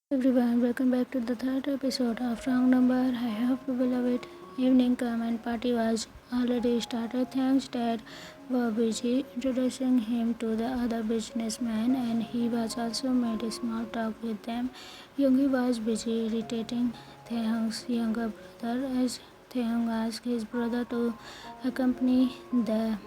Everyone, welcome back to the third episode of Wrong Number. I hope you will love it. Evening come and party was already started. Thanks Dad were busy introducing him to the other businessmen, and he was also made a small talk with them. Yoongi was busy irritating Taehyung's younger brother as Taehyung asked his brother to accompany the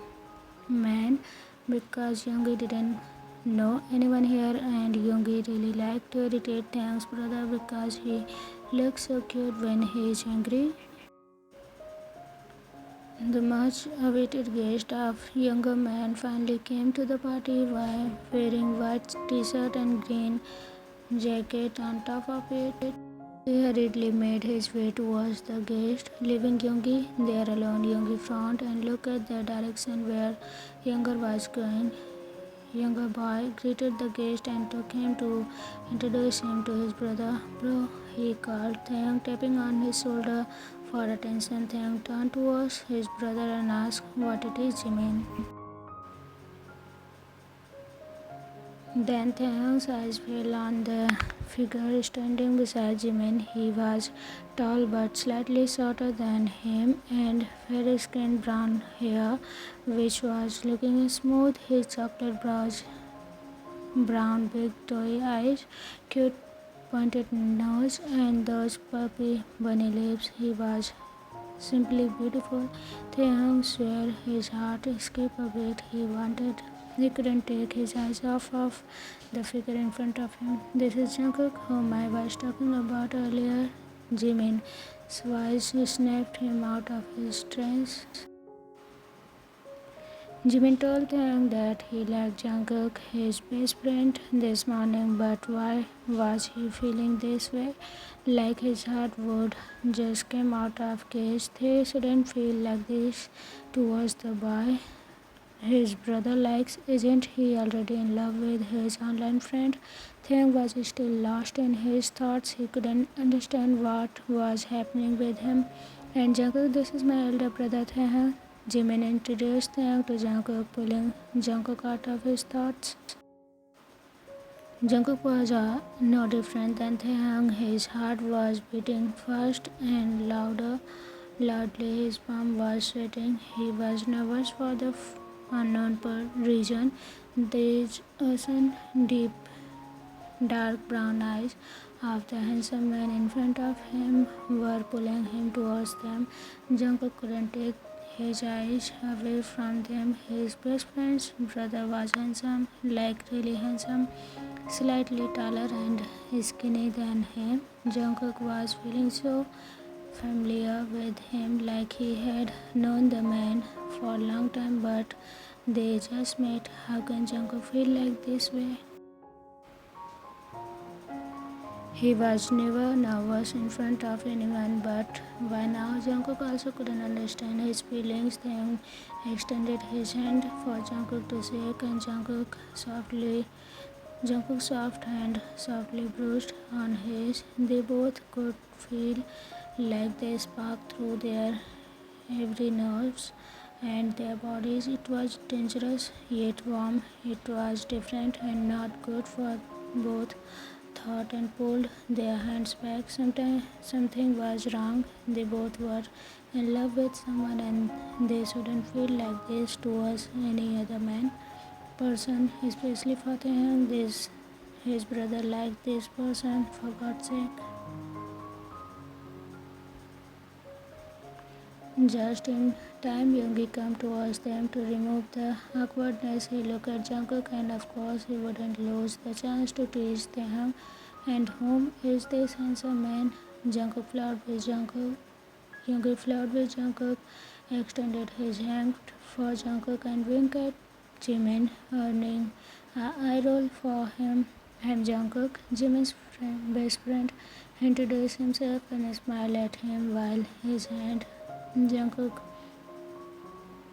man because Yoongi didn't know anyone here, and Yoongi really liked to irritate Taehyung's brother because he looks so cute when he is angry. The much awaited guest of younger man finally came to the party while wearing white t-shirt and green jacket on top of it. He hurriedly made his way towards the guest, leaving Yoongi there alone. Yoongi frowned and looked at the direction where Younger was going. Younger boy greeted the guest and took him to introduce him to his brother. Bro, he called Taeyong, tapping on his shoulder for attention. Taeyong turned towards his brother and asked what it is, Jimin. Then Taeyong's eyes fell on the figure standing beside Jimin. He was tall but slightly shorter than him and fair-skinned, brown hair, which was looking smooth. His chocolate brows, brown big toy eyes, cute pointed nose, and those puppy bunny lips. He was simply beautiful. Taeyong swore his heart skipped a beat. He couldn't take his eyes off of the figure in front of him. This is Jungkook, whom I was talking about earlier. Jimin Swice snapped him out of his trance. Jimin told Taeyong that he liked Jungkook, his best friend, this morning, but why was he feeling this way? Like his heart would just come out of cage. They shouldn't feel like this towards the boy his brother likes. Isn't he already in love with his online friend? Taeyong was still lost in his thoughts. He couldn't understand what was happening with him. And Jungkook, this is my elder brother Taeyong. Jimin introduced Taeyong to Jungkook, pulling Jungkook out of his thoughts. Jungkook was no different than Taeyong. His heart was beating fast and loudly. His palm was sweating. He was nervous for the unknown reason. These ocean deep dark brown eyes of the handsome man in front of him were pulling him towards them. Jungkook couldn't take his eyes away from them. His best friend's brother was handsome, like really handsome, slightly taller and skinny than him. Jungkook was feeling so familiar with him, like he had known the man for a long time, but they just met. How can Jungkook feel like this way? He was never nervous in front of anyone, but by now Jungkook also couldn't understand his feelings. Then extended his hand for Jungkook to shake, and Jungkook's soft hand softly brushed on his. They both could feel like they sparked through their every nerves and their bodies. It was dangerous yet warm. It was different and not good for both. Thought and pulled their hands back. Something was wrong. They both were in love with someone, and they shouldn't feel like this towards any other person, especially for him. His brother liked this person, for God's sake. Just in time, Yoongi came towards them to remove the awkwardness. He looked at Jungkook, and of course he wouldn't lose the chance to tease them. And whom is this handsome man? Jungkook flirted with Jungkook. Yoongi flirted with Jungkook, extended his hand for Jungkook, and winked at Jimin, earning an eye roll for him. I'm Jungkook, Jimin's best friend, introduced himself and smiled at him while his hand. Jungkook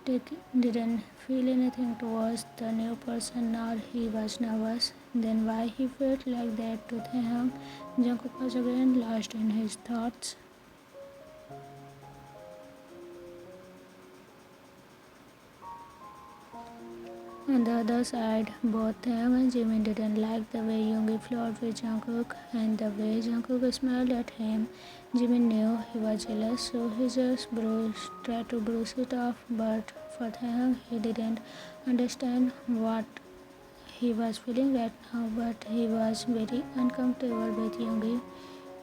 didn't feel anything towards the new person, nor he was nervous. Then why he felt like that to Taehyung? Jungkook was again lost in his thoughts. On the other side, both Taeyang and Jimin didn't like the way Yoongi flirted with Jungkook and the way Jungkook smiled at him. Jimin knew he was jealous, so he just tried to brush it off. But for Taeyang, he didn't understand what he was feeling right now. But he was very uncomfortable with Yoongi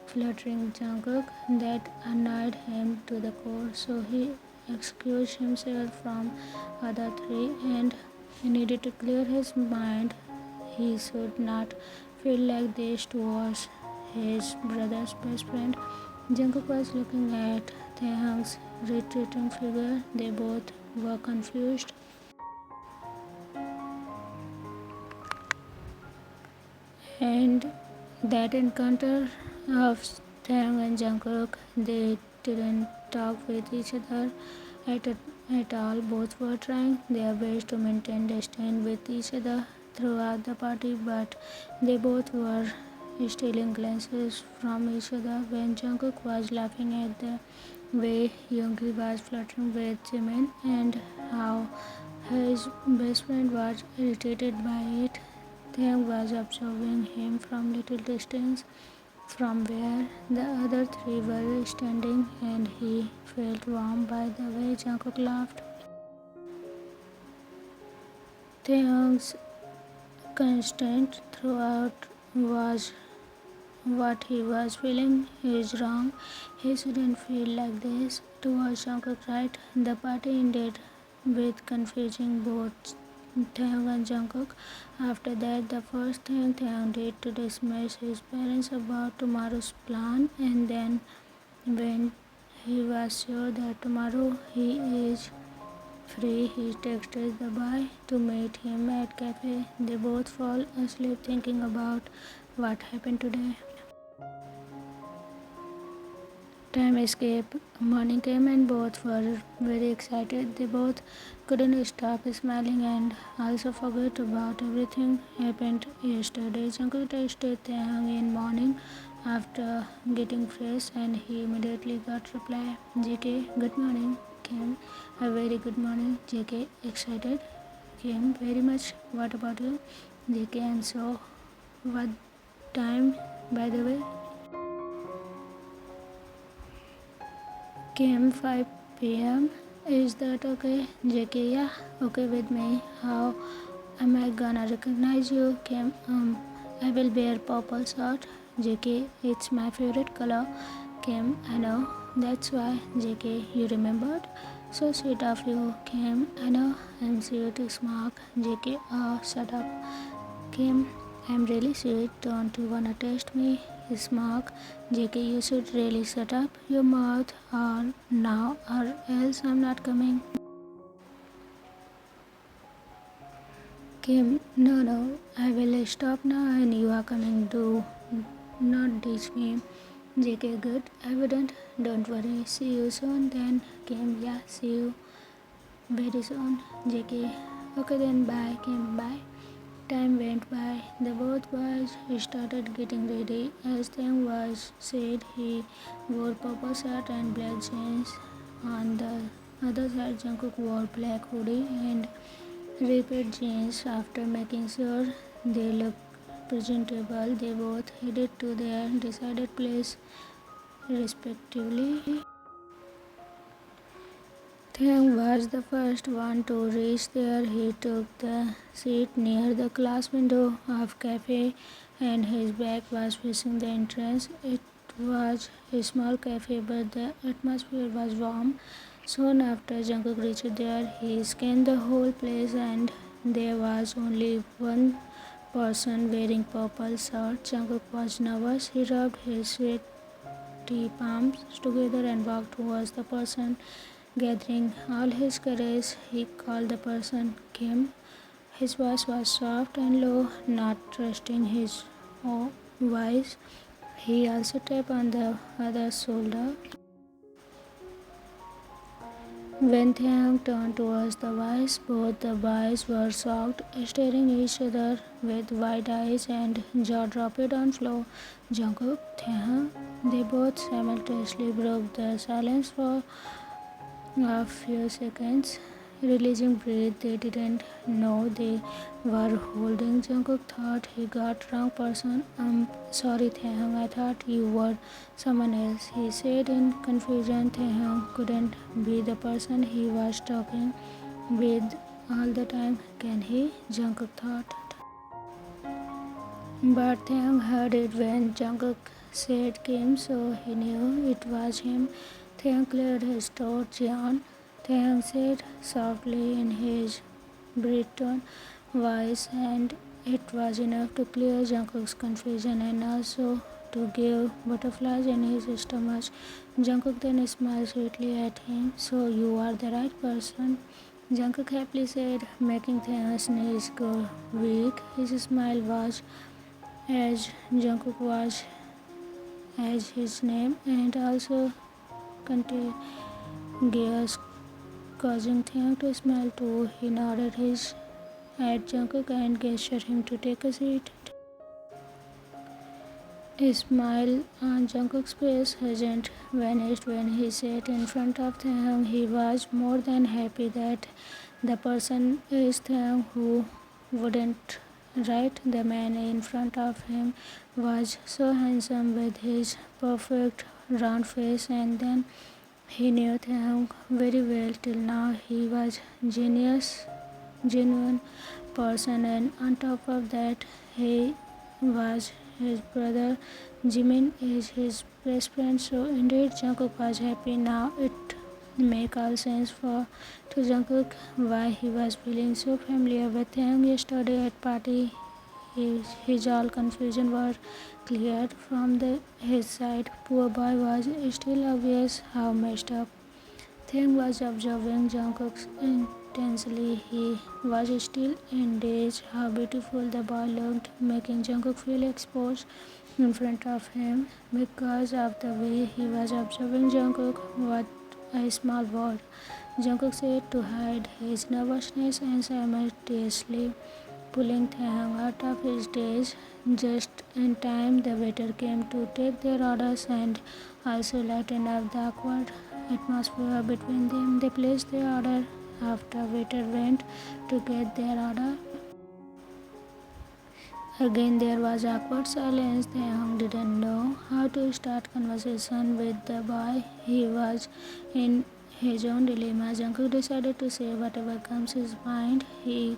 flirting Jungkook. That annoyed him to the core, so he excused himself from other three and he needed to clear his mind. He should not feel like this towards his brother's best friend. Jungkook was looking at Taehyung's retreating figure. They both were confused. And that encounter of Taeyang and Jungkook, they didn't talk with each other at, at all. Both were trying their best to maintain distance with each other throughout the party, but they both were stealing glances from each other. When Jungkook was laughing at the way Yoongi was flirting with Jimin and how his best friend was irritated by it, Taeyang was observing him from little distance from where the other three were standing, and he felt warmed by the way Jungkook laughed. Taeyang's constant throughout was what he was feeling is wrong. He shouldn't feel like this towards Jungkook, right? The party ended with confusing both Taeyang and Jungkook. After that, the first thing Taeyang did to dismiss his parents about tomorrow's plan, and then when he was sure that tomorrow he is free, he texted the boy to meet him at cafe. They both fall asleep thinking about what happened today. Time escaped. Morning came and both were very excited. They both couldn't stop smiling and also forgot about everything happened yesterday. Jungkook texted Taeyang in morning after getting fresh and he immediately got reply. JK, good morning. Kim, a very good morning. JK, excited. Kim, very much. What about you? JK, and so what time by the way? Kim, 5 p.m. Is that okay? JK, yeah, okay with me. How am I gonna recognize you? Kim, I will wear purple shirt. JK, it's my favorite color. Kim, I know. That's why. JK, you remembered? So sweet of you. Kim, I know. I'm sweet. Smart. JK, oh, shut up. Kim, I'm really sweet. Don't you wanna test me? Smart. JK, you should really shut up your mouth or now or else I'm not coming. Kim, no, I will stop now and you are coming. Do not teach me. JK, good. I wouldn't. Don't worry. See you soon then. Kim, yeah, see you very soon. JK, okay then, bye. Kim, bye. Time went by. The both boys started getting ready. As time was said, he wore purple shirt and black jeans. On the other side, Jungkook wore black hoodie and ripped jeans. After making sure they looked presentable, they both headed to their decided place respectively. Taeyang was the first one to reach there. He took the seat near the glass window of cafe and his back was facing the entrance. It was a small cafe but the atmosphere was warm. Soon after Jungkook reached there, he scanned the whole place and there was only one person wearing purple shirt. Jungkook was nervous. He rubbed his sweaty palms together and walked towards the person. Gathering all his courage, he called the person Kim. His voice was soft and low, not trusting his own voice. He also tapped on the other's shoulder. When Taeyang turned towards the boys, both the boys were shocked, staring at each other with wide eyes and jaw dropped on floor. Jungkook, Taeyang, they both simultaneously broke the silence for a few seconds. releasing breath. They didn't know they were holding. Jungkook thought he got wrong person. Sorry Taehyung, I thought you were someone else, he said in confusion. Taehyung couldn't be the person he was talking with all the time. Can he? Jungkook thought. But Taehyung heard it when Jungkook said Kim, so he knew it was him. Taehyung cleared his throat. Jeon, Taehyung said softly in his baritone voice, and it was enough to clear Jungkook's confusion and also to give butterflies in his stomach. Jungkook then smiled sweetly at him. So you are the right person, Jungkook happily said, making Taehyung's knees go weak. His smile was as Jungkook was as his name and also contagious, causing Taehyung to smile too. He nodded his at Jungkook and gestured him to take a seat. A smile on Jungkook's face hadn't vanished when he sat in front of Taehyung. He was more than happy that the person is Taehyung who wouldn't. Right, the man in front of him was so handsome with his perfect round face, and then he knew Taehyung very well. Till now he was genuine person, and on top of that he was his brother. Jimin is his best friend, so indeed Jungkook was happy. Now it make all sense to Jungkook why he was feeling so familiar with Taehyung yesterday at party. His all confusion was cleared from his side. Poor boy was still obvious how messed up. Taehyung was observing Jungkook intensely. He was still in daze how beautiful the boy looked, making Jungkook feel exposed in front of him because of the way he was observing Jungkook. What a small world, Jungkook said to hide his nervousness and simultaneously pulling Taehyung out of his daze. Just in time, the waiter came to take their orders and also lighten up the awkward atmosphere between them. They placed their order after waiter went to get their order. Again there was awkward silence. Taehyung didn't know how to start conversation with the boy. He was in his own dilemma. Jungkook decided to say whatever comes his mind. He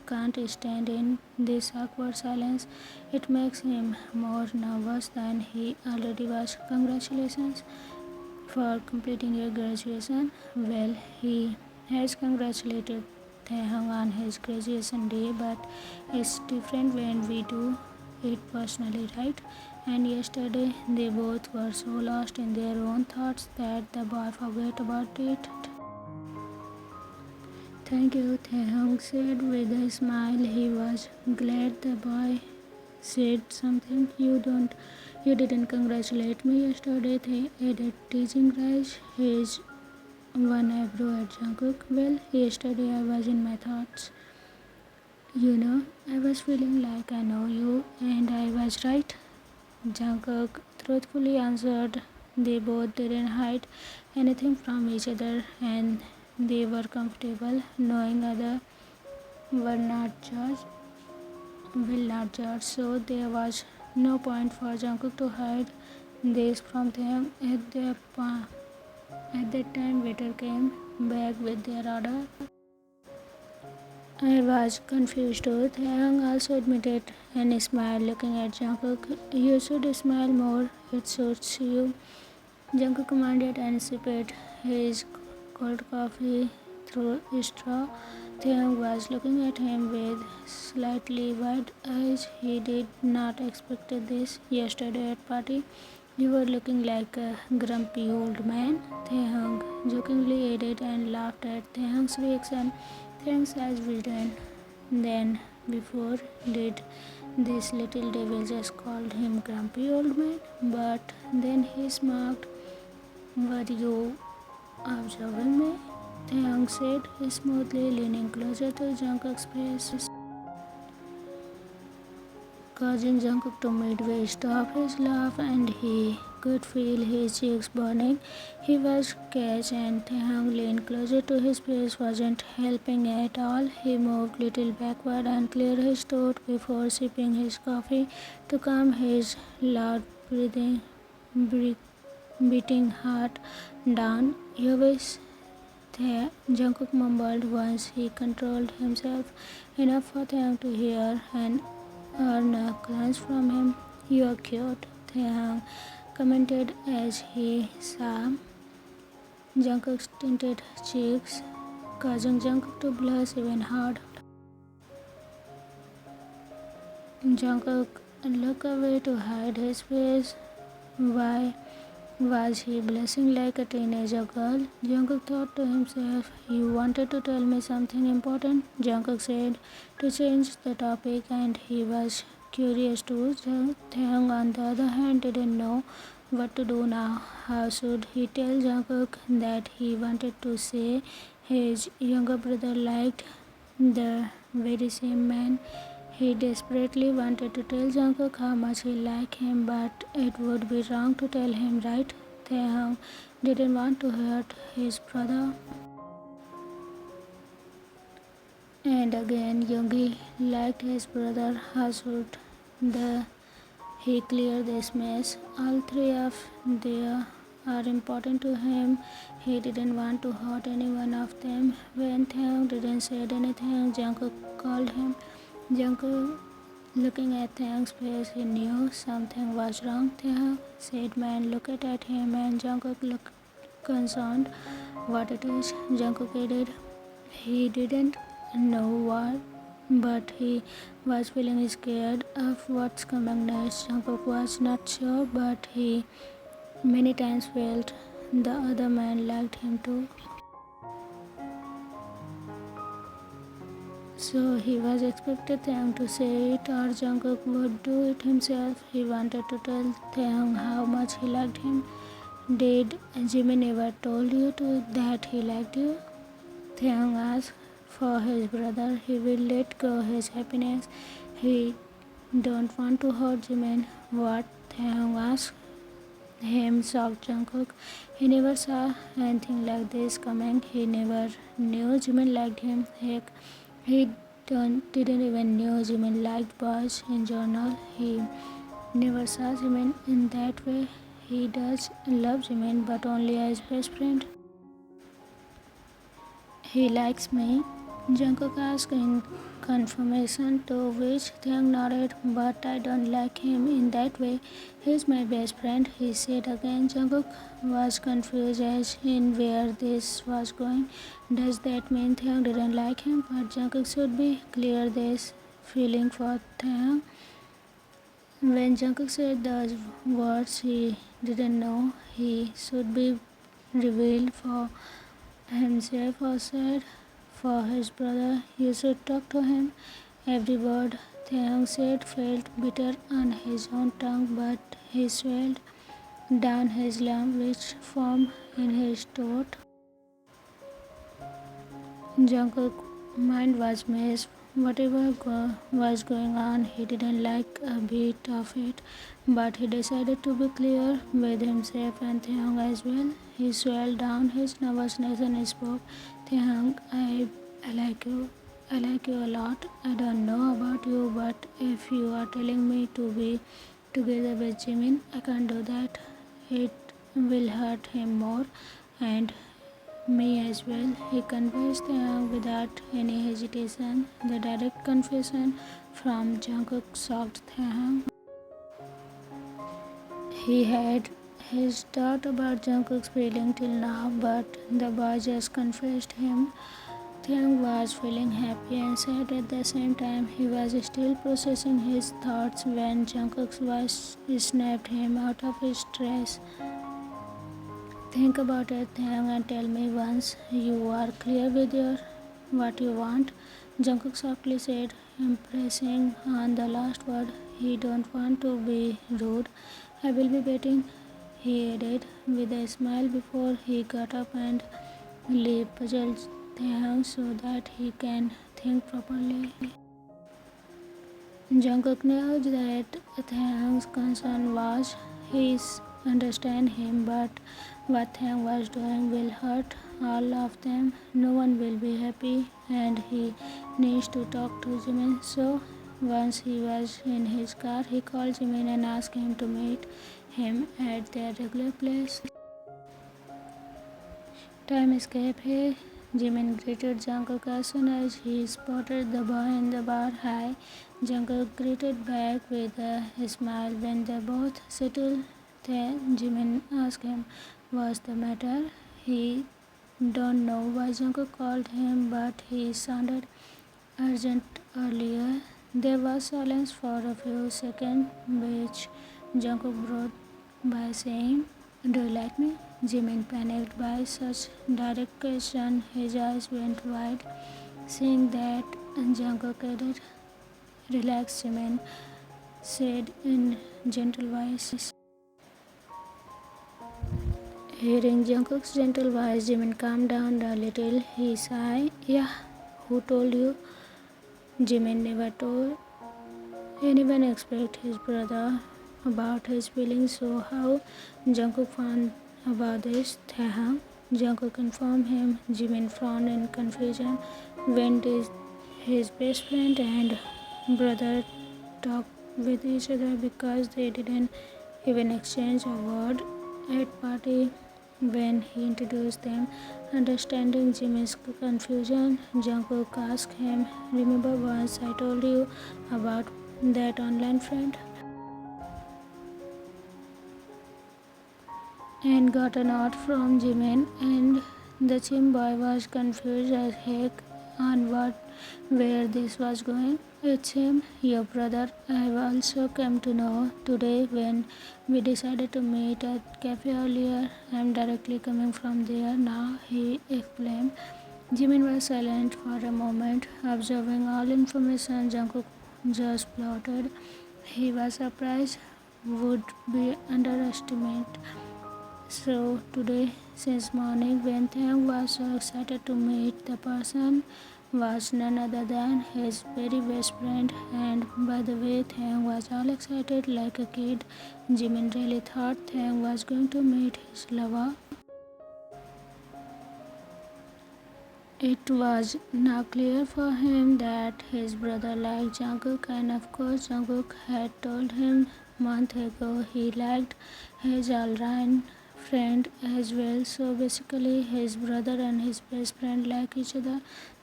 can't stand in this awkward silence. It makes him more nervous than he already was. Congratulations for completing your graduation. Well, he has congratulated Taehyung on his graduation day, but it's different when we do it personally, right? And yesterday they both were so lost in their own thoughts that the boy forgot about it. Thank you, Taehyung said with a smile. He was glad the boy said something. You didn't congratulate me yesterday, they added, teasing Raj his one eyebrow at Jungkook. Well, yesterday I was in my thoughts. I was feeling like I know you, and I was right. Jungkook truthfully answered. They both didn't hide anything from each other, and they were comfortable knowing other were not judged, will not judge. So there was no point for Jungkook to hide this from them. At that time, waiter came back with their order. I was confused too. Taehyung also admitted and smiled, looking at Jungkook. You should smile more. It suits you. Jungkook commanded and sipped his cold coffee through a straw. Taehyung was looking at him with slightly wide eyes. He did not expect this yesterday at party. You were looking like a grumpy old man, Taehyung jokingly added and laughed at Taehyung's reaction. Taehyung's eyes widened. Then, before, did this little devil just called him grumpy old man? But then he smirked. Were you observing me? Taehyung said smoothly, leaning closer to Jungkook's face. causing Jungkook to midway stop his laugh and he could feel his cheeks burning. He was catch and Taehyung leaned closer to his face wasn't helping at all. He moved little backward and cleared his throat before sipping his coffee to calm his loud beating heart down. You wish Jungkook mumbled once he controlled himself enough for Taehyung to hear and earn a glance from him. You're cute, Taehyung commented as he saw Jungkook's tinted cheeks, causing Jungkook to blush even harder. Jungkook looked away to hide his face. Why was he blushing like a teenager girl? Jungkook thought to himself. You wanted to tell me something important, Jungkook said to change the topic, and he was curious too. Taehyung, on the other hand, didn't know what to do now. How should he tell Jungkook that he wanted to say his younger brother liked the very same man? He desperately wanted to tell Jungkook how much he liked him, but it would be wrong to tell him, right? Taehyung didn't want to hurt his brother. And again, Yoongi liked his brother. How should he clear this mess? All three of them are important to him. He didn't want to hurt any one of them. When Taehyung didn't say anything, Jungkook called him. Jungkook, looking at Taehyung's face, he knew something was wrong. Taehyung said, "Man, look at him," and Jungkook looked concerned. What it is? Jungkook added. He didn't know what, but he was feeling scared of what's coming next. Jungkook was not sure, but he many times felt the other man liked him too. So he was expected Taehyung to say it, or Jungkook would do it himself. He wanted to tell Taehyung how much he liked him. Did Jimin ever told you that he liked you? Taehyung asked. For his brother, he will let go his happiness. He don't want to hurt Jimin. What? Taehyung asked him, shocked Jungkook. He never saw anything like this coming. He never knew Jimin liked him. Heck, he didn't even know Jimin liked boys in general. He never saw Jimin in that way. He does love Jimin, but only as best friend. He likes me? Jungkook asked in confirmation, to which Taehyung nodded. But I don't like him in that way. He's my best friend, he said again. Jungkook was confused as in where this was going. Does that mean Taehyung didn't like him? But Jungkook should be clear this feeling for Taehyung. When Jungkook said those words, he didn't know he should be revealed for himself or said for his brother. You should talk to him. Every word Taehyung said felt bitter on his own tongue, but he swelled down his lump which formed in his throat. Jungkook's mind was mess. Whatever was going on, he didn't like a bit of it, but he decided to be clear with himself and Taehyung as well. He swelled down his nervousness and spoke. Taehyung, I like you. I like you a lot. I don't know about you, but if you are telling me to be together with Jimin, I can't do that. It will hurt him more and me as well, he confessed without any hesitation. The direct confession from Jungkook shocked Taehyung. He had his doubt about Jungkook's feeling till now, but the boy just confessed him. Taehyung was feeling happy and sad at the same time. He was still processing his thoughts when Jungkook's voice snapped him out of his trance. Think about it, Taehyung, and tell me once you are clear with what you want, Jungkook softly said, impressing on the last word. He don't want to be rude. I will be waiting, he added with a smile before he got up and left, puzzled Taehyung so that he can think properly. Jungkook knew that Taehyung's concern was his understand him, but what Taehyung was doing will hurt all of them. No one will be happy, and he needs to talk to Jimin. So once he was in his car, he called Jimin and asked him to meet him at their regular place. Time escape here. Jimin greeted Jungkook as soon as he spotted the boy in the bar. Hi. Jungkook greeted back with a smile. When they both settled, then Jimin asked him what's the matter. He don't know why Jungkook called him, but he sounded urgent earlier. There was silence for a few seconds, which Jungkook broke by saying, "Do you like me?" Jimin panicked by such direct question. His eyes went wide. Seeing that, Jungkook added, "Relax, Jimin," said in gentle voice. Hearing Jungkook's gentle voice, Jimin calmed down a little. He sighed. Yeah, who told you? Jimin never told anyone except his brother about his feelings, so how Jungkook found about this? Taehyung. Jungkook informed him. Jimin frowned in confusion. When did his best friend and brother talk with each other, because they didn't even exchange a word at party? When he introduced them, understanding Jimin's confusion, Jungkook asked him, "Remember once I told you about that online friend?" And got a nod from Jimin, and the chim boy was confused as heck on where this was going. It's him, your brother. I've also come to know today when we decided to meet at cafe earlier. I'm directly coming from there now, he explained. Jimin was silent for a moment, observing all information. Jungkook just plotted. He was surprised, would be underestimated. So today, since morning, when Taehyung was so excited to meet the person, was none other than his very best friend. And by the way, Taehyung was all excited like a kid. Jimin really thought Taehyung was going to meet his lover. It was now clear for him that his brother liked Jungkook, and of course Jungkook had told him months ago he liked his alright friend as well. So basically his brother and his best friend like each other.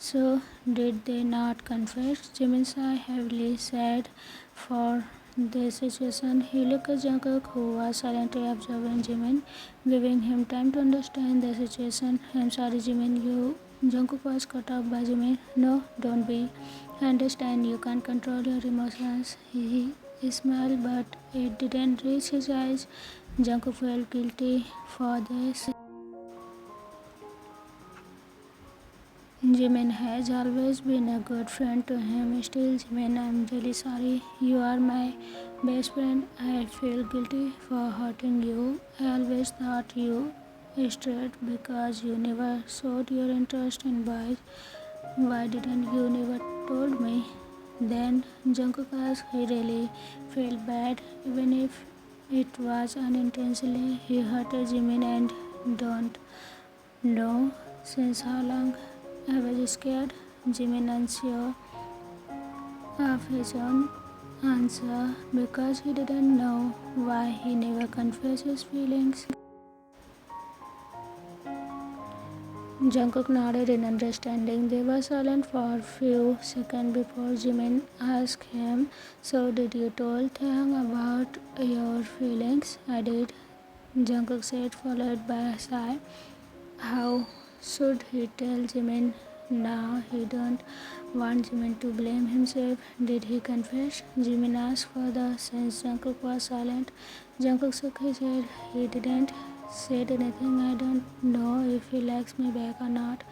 So did they not confess? Jimin sighed heavily, sad for the situation. He looked at Jungkook, who was silently observing Jimin, giving him time to understand the situation. I'm sorry, Jimin, Jungkook was cut off by Jimin. No, don't be. I understand you can't control your emotions. He smiled, but it didn't reach his eyes. Jungkook felt guilty for this. Jimin has always been a good friend to him. Still, Jimin, I'm really sorry. You are my best friend. I feel guilty for hurting you. I always thought you straight because you never showed your interest in boys. Why didn't you never told me? Then Jungkook asked. He really felt bad, even if it was unintentionally. He hurted Jimin and don't know since how long. I was scared. Jimin unsure of his own answer because he didn't know why he never confessed his feelings. Jungkook nodded in understanding. They were silent for a few seconds before Jimin asked him, "So did you tell Taehyung about your feelings?" "I did," Jungkook said, followed by a sigh. How should he tell Jimin now? He don't want Jimin to blame himself. Did he confess? Jimin asked further since Jungkook was silent. Jungkook shook his head. He didn't said anything. I don't know if he likes me back or not,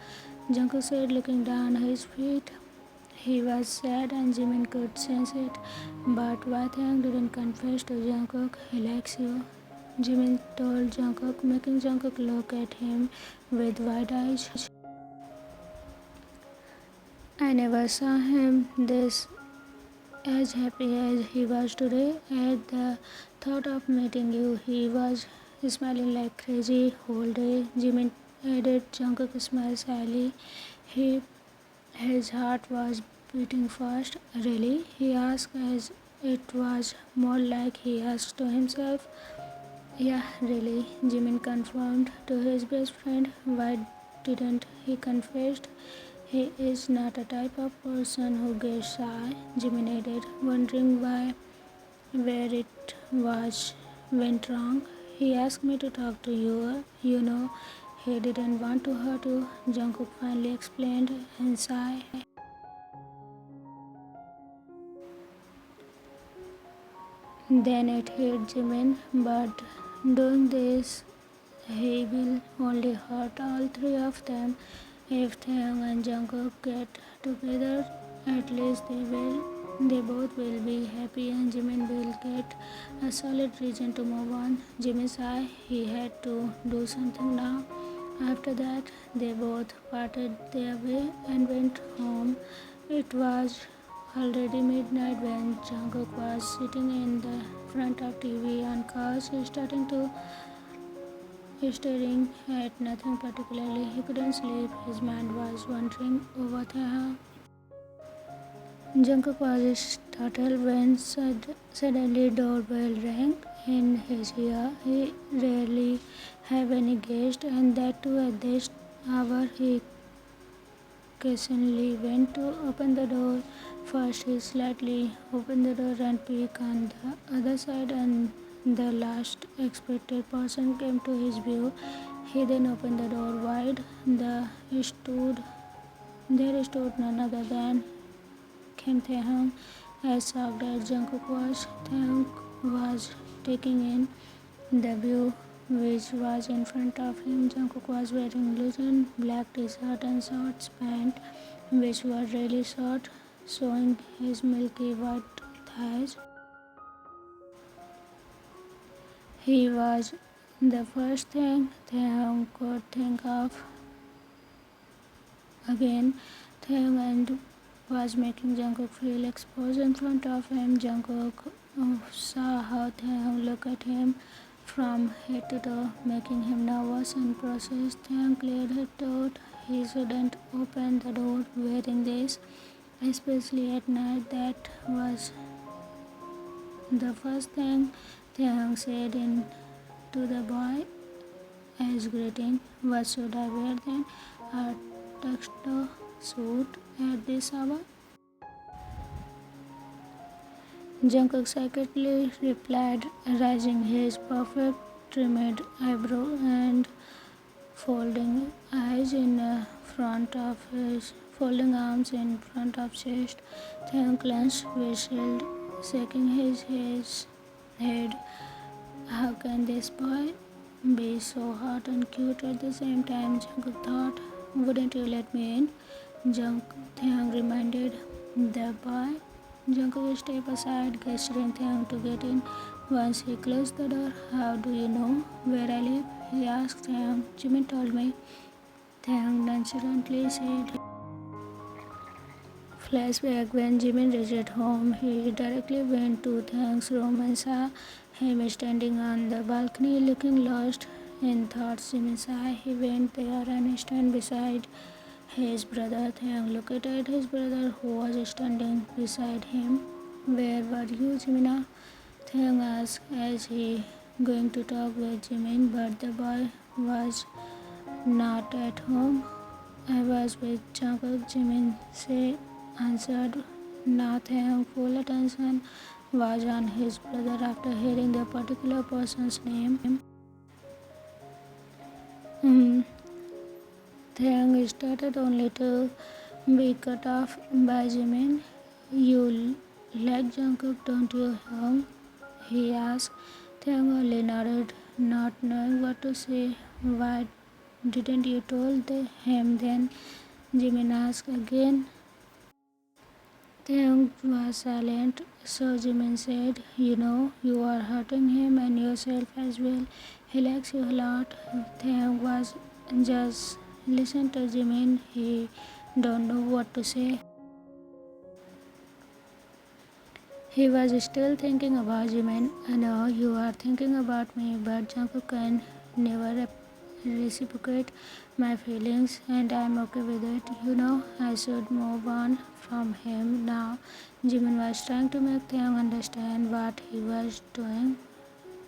Jungkook said, looking down at his feet. He was sad and Jimin could sense it. But why Taehyung didn't confess to Jungkook he likes you? Jimin told Jungkook, making Jungkook look at him with wide eyes. I never saw him this as happy as he was today at the thought of meeting you. He was smiling like crazy whole day. Jimin added. Jungkook smiled shyly. He, his heart was beating fast. Really? He asked as it was more like he asked to himself. Yeah, really, Jimin confirmed to his best friend. Why didn't he confess? He is not a type of person who gets shy, Jimin added, wondering where it was went wrong. He asked me to talk to you. You know, he didn't want to hurt you, Jungkook finally explained and sighed. Then it hit Jimin, but doing this he will only hurt all three of them. If Taeyong and Jungkook get together, at least they both will be happy and Jimin will get a solid reason to move on. Jimin sighed. He had to do something now. After that, they both parted their way and went home. It was already midnight when Jungkook was sitting in the front of TV on couch, staring at nothing particularly. He couldn't sleep. His mind was wandering over Taeha. Jungkook was startled when suddenly doorbell rang in his ear. He rarely have any guest, and that too at this hour. He occasionally went to open the door. First, he slightly opened the door and peeked on the other side, and the last expected person came to his view. He then opened the door wide. There stood none other than Kim Taehyung. As shocked as Jungkook was, Taehyung was taking in the view which was in front of him. Jungkook was wearing loosened black t-shirt and shorts pants, which were really short, showing his milky white thighs. He was the first thing Taehyung could think of. Again, Taehyung was making Jungkook feel exposed in front of him. Jungkook saw how Taehyung looked at him from head to toe, making him nervous and processed. Taehyung cleared his throat. He shouldn't open the door wearing this, especially at night. That was the first thing Taehyung said to the boy as greeting. What should I wear then? A tuxedo suit at this hour? Jungkook secretly replied, raising his perfect trimmed eyebrow and folding folding arms in front of chest. Taehyung clenched, whistled, shaking his head. How can this boy be so hot and cute at the same time? Jungkook thought. Wouldn't you let me in? Taehyung reminded the boy. Jungkook stepped aside, gesturing Taehyung to get in. Once he closed the door, how do you know where I live? He asked Taehyung. Jimin told me. Taehyung nonchalantly said. Flashback. When Jimin reached home, he directly went to Taehyung's room and saw him standing on the balcony looking lost in thoughts. Jimin sighed. He went there and stood beside his brother. Taehyung looked at his brother who was standing beside him. Where were you, Jimina? Taehyung asked as he going to talk with Jimin, but the boy was not at home. I was with Jungkook, Jimin answered. Now Taehyung's full attention was on his brother after hearing the particular person's name. Taehyung started only to be cut off by Jimin. You like Jungkook, don't you, Hyung? He asked. Taehyung only nodded, not knowing what to say. Why didn't you told him then? Jimin asked again. Taehyung was silent, so Jimin said, you know, you are hurting him and yourself as well. He likes you a lot. Taehyung was just listen to Jimin. He don't know what to say. He was still thinking about Jimin. I know you are thinking about me, but Jungkook can never reciprocate my feelings, and I'm okay with it. You know, I should move on from him now. Jimin was trying to make Taeyong understand what he was doing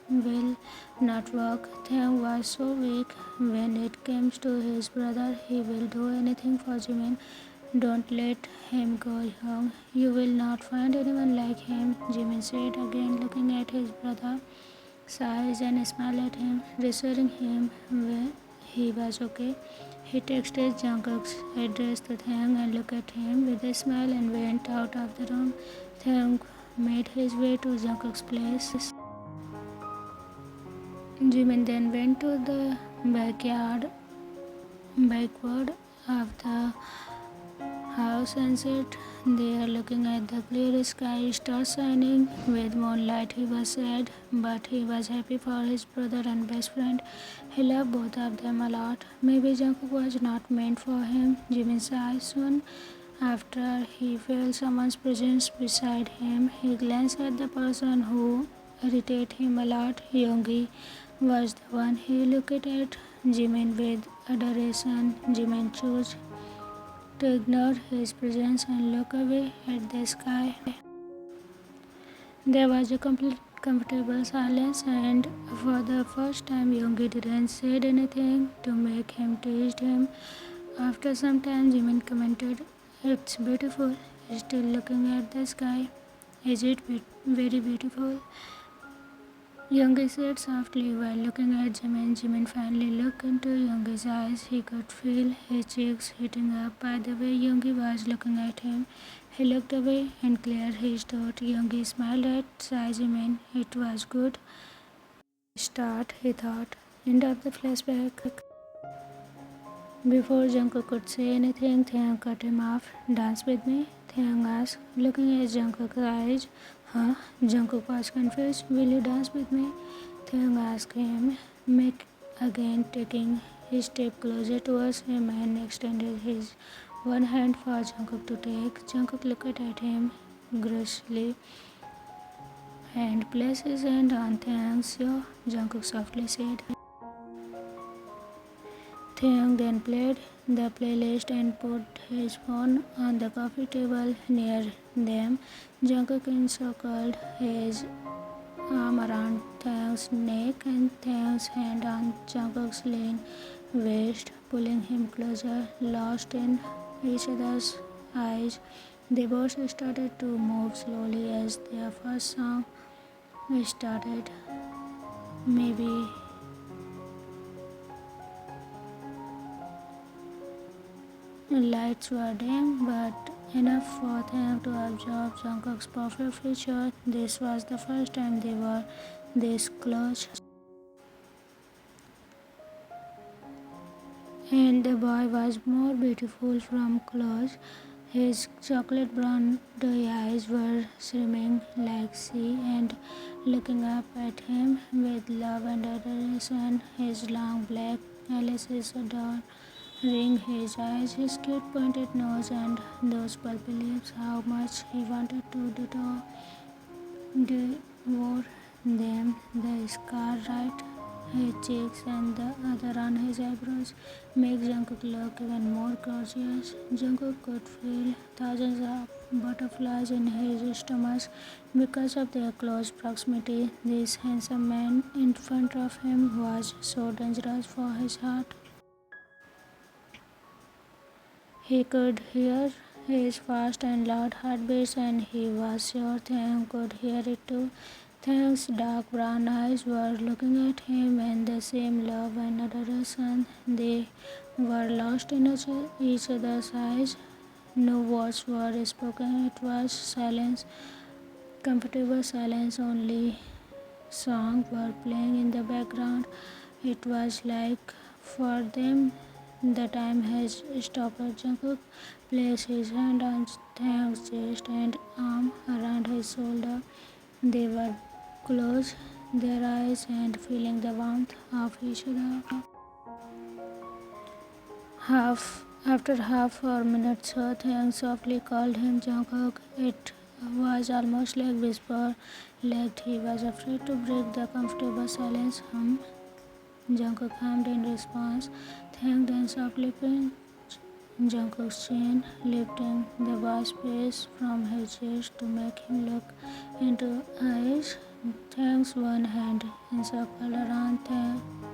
will not work. Taeyong was so weak when it comes to his brother. He will do anything for Jimin. Don't let him go, Young. You will not find anyone like him, Jimin said again, looking at his brother. Sighed and smiled at him, reassuring him he was okay. He texted Jungkook's address to Taeyong and looked at him with a smile and went out of the room. Taeyong made his way to Jungkook's place. Jimin then went to the backward of the house and sat there looking at the clear sky, stars shining with moonlight. He was sad, but he was happy for his brother and best friend. He loved both of them a lot. Maybe Jungkook was not meant for him, Jimin sighed. Soon after he felt someone's presence beside him. He glanced at the person who irritated him a lot. Yoongi was the one. He looked at Jimin with adoration. Jimin chose to ignore his presence and look away at the sky. There was a complete comfortable silence, and for the first time Yoongi didn't say anything to make him tease him. After some time Jimin commented, "It's beautiful." Still looking at the sky. "Is it very beautiful?" Yoongi said softly while looking at Jimin. Jimin finally looked into Yoongi's eyes. He could feel his cheeks heating up by the way Yoongi was looking at him. He looked away and cleared his throat. Yoongi smiled at Jimin. It was good start, he thought. End of the flashback. Before Jungkook could say anything, Taeyong cut him off. "Dance with me?" Taeyong asked, looking at Jungkook's eyes. "Huh?" Jungkook was confused. "Will you dance with me?" Taeyong asked him, again taking his step closer towards him and extended his one hand for Jungkook to take. Jungkook looked at him graciously and placed his hand on Taeyong's jaw. Jungkook softly said. Taeyong then played the playlist and put his phone on the coffee table near them. Jungkook encircled his arm around Taeyong's neck and Taeyong's hand on Jungkook's lean waist, pulling him closer. Lost in each other's eyes, they both started to move slowly as their first song started. Maybe lights were dim, but enough for them to absorb Jungkook's perfect feature. This was the first time they were this close. And the boy was more beautiful from close. His chocolate brown doe eyes were swimming like sea and looking up at him with love and adoration. His long black eyelashes adored his eyes, his cute pointed nose, and those pulpy lips. How much he wanted to devour them. The scar right his cheeks and the other on his eyebrows make Jungkook look even more gorgeous. Jungkook could feel thousands of butterflies in his stomach because of their close proximity. This handsome man in front of him was so dangerous for his heart. He could hear his fast and loud heartbeats, and he was sure Taeyong could hear it too. Taeyong's dark brown eyes were looking at him in the same love and adoration. They were lost in each other's eyes. No words were spoken. It was silence, comfortable silence. Only songs were playing in the background. It was like for them the time has stopped. Jungkook placed his hand on Taeyong's chest and arm around his shoulder. They were close, their eyes and feeling the warmth of each other. After half a minute, so Taeyong softly called him Jungkook. It was almost like whisper, like he was afraid to break the comfortable silence. Jungkook hummed in response. Taehyung then softly pinched Jungkook's chin, lifting the vast space from his chest to make him look into eyes. Taehyung's one hand encircled around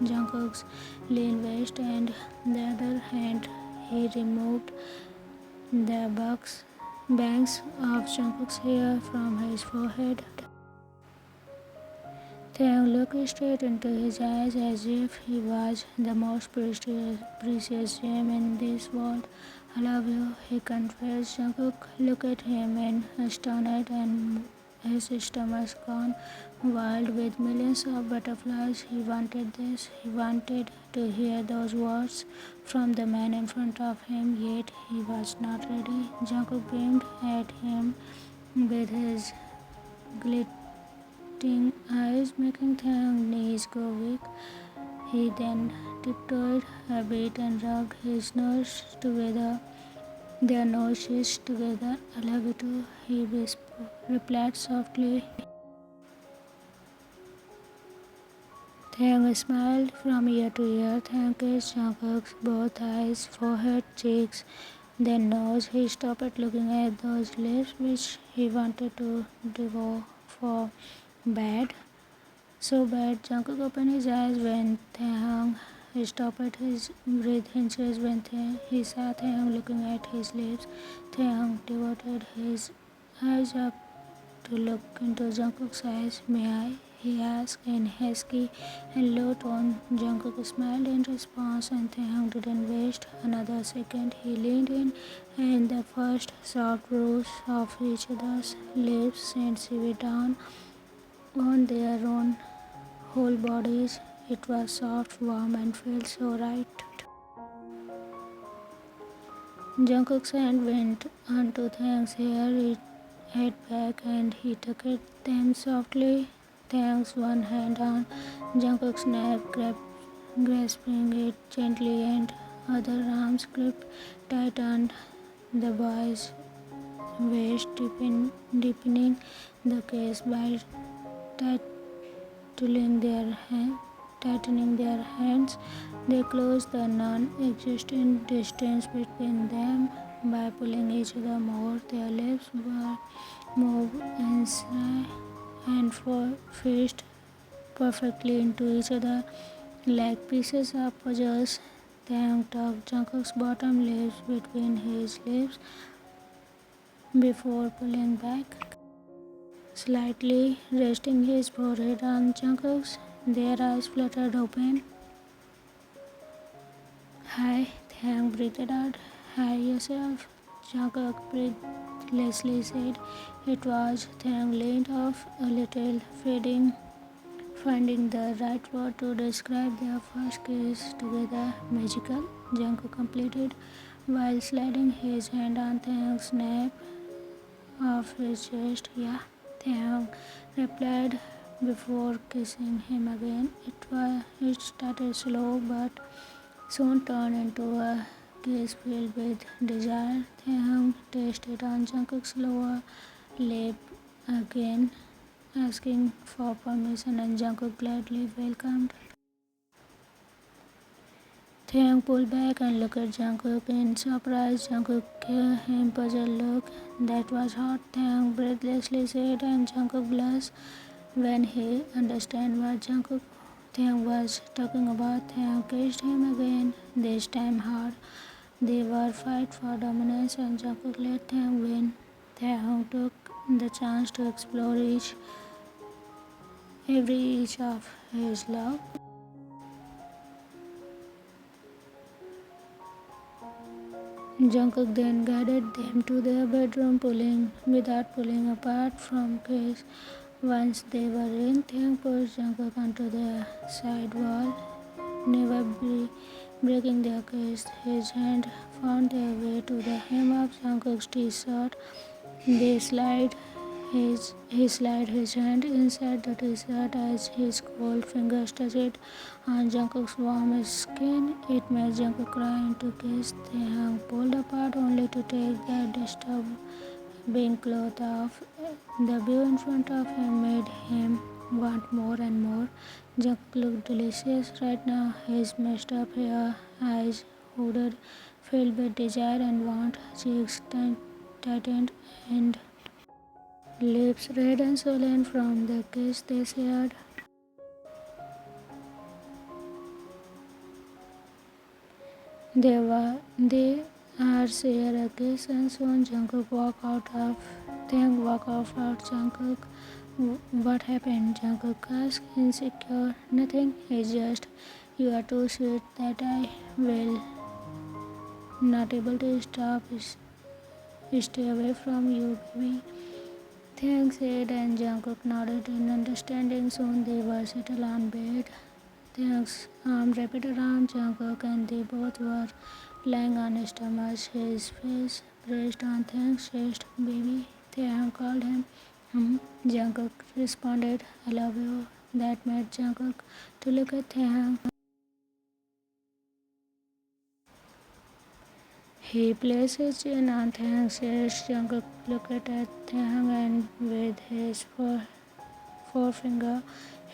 Jungkook's lean waist, and the other hand he removed the bangs of Jungkook's hair from his forehead. Taehyung looked straight into his eyes as if he was the most precious gem in this world. "I love you," he confessed. Jungkook looked at him in astonishment, and his stomach gone wild with millions of butterflies. He wanted this. He wanted to hear those words from the man in front of him, yet he was not ready. Jungkook beamed at him with his glittering eyes, making Taehyung's knees go weak. He then tiptoed a bit and rubbed his nose together. Their noses together. "I love you too," he replied softly. Taehyung smiled from ear to ear. Taehyung kissed Jungkook's both eyes, forehead, cheeks, then nose. He stopped looking at those lips, which he wanted to devour for bad. So bad. Jungkook opened his eyes when Taehyung stopped his breath hinges when he saw Taehyung looking at his lips. Taehyung devoted his eyes up to look into Jungkook's eyes. "May I?" he asked in husky and low tone. Jungkook smiled in response, and Taehyung didn't waste another second. He leaned in, and the first soft bruise of each other's lips sent shivers down on their own whole bodies. It was soft, warm, and felt so right. Jungkook's hand went onto Taehyung's hair, it head back, and he tucked them softly. Taehyung's one hand on Jungkook's neck, grasping it gently, and other arms gripped tight on the boy's waist, deepening the kiss by tightening their hands. They closed the non-existent distance between them by pulling each other more. Their lips were moved inside and fisted perfectly into each other like pieces of puzzles. Taehyung tucked Jungkook's bottom lips between his lips before pulling back slightly, resting his forehead on Jungkook's. Their eyes fluttered open. "Hi," Taehyung breathed out. "Hi yourself," Jungkook breathlessly said. It was. Taehyung leaned off a little, finding the right word to describe their first kiss together. "Magical," Jungkook completed, while sliding his hand on Taehyung's nape of his chest. "Yeah," Taehyung replied before kissing him again. It started slow, but soon turned into a kiss filled with desire. Taehyung tasted on Jungkook's lower lip again, asking for permission, and Jungkook gladly welcomed. Taehyung pulled back and looked at Jungkook in surprise. Jungkook gave him a puzzled look. "That was hot," Taehyung breathlessly said, and Jungkook blushed when he understood what Taehyung was talking about. Taehyung kissed him again, this time hard. They were fight for dominance, and Jungkook let Taehyung win. Taehyung took the chance to explore every inch of his love. Jungkook then guided them to their bedroom, without pulling apart from kiss. Once they were in, Taehyung pushed Jungkook onto the side wall, never breaking their kiss. His hand found their way to the hem of Jungkook's t-shirt. He slid his hand inside the t-shirt as his cold fingers touched on Jungkook's warm skin. It made Jungkook cry into kiss. Taehyung pulled apart only to take the being clothed off. The view in front of him made him want more and more. Jungkook looked delicious right now. His messed up hair, eyes hooded, filled with desire and want, cheeks tightened, and lips red and swollen from the kiss they shared. They are share a kiss and soon Jungkook walk out Jungkook. What happened? Jungkook asked, insecure. Nothing. It's just you are too sweet that I will not able to stay away from you, baby. Thanks, Ed and Jungkook nodded in understanding. Soon they were settled on bed. Thanks' arm wrapped around Jungkook and they both were lying on his stomach, his face braced on Thank's chest. Baby, Taekook called him. Jungkook responded, I love you. That made Jungkook to look at Taekook. He placed his chin on Taekook's chest. Jungkook looked at Taekook and with his forefinger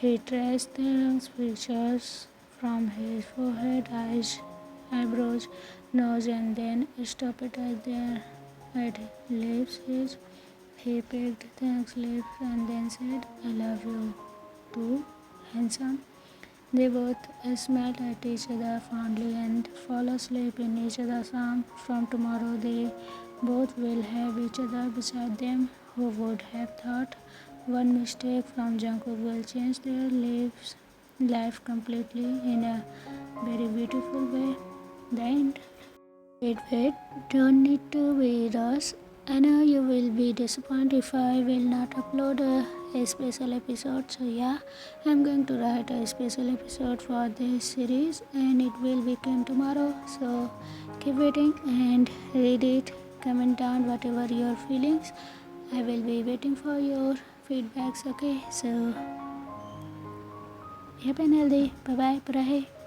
he traced Taekook's features from his forehead, eyebrows, nose, and then stopped at lips. He picked Taekook's lips and then said, I love you too, handsome. They both smiled at each other fondly and fall asleep in each other's arms. From tomorrow they both will have each other beside them. Who would have thought one mistake from Jungkook will change their life completely in a very beautiful way. The end. Wait, don't need to be rushed. I know you will be disappointed if I will not upload a special episode. So yeah, I'm going to write a special episode for this series and it will become tomorrow. So keep waiting and read it. Comment down whatever your feelings. I will be waiting for your feedbacks. Okay, so happy and healthy. Bye bye.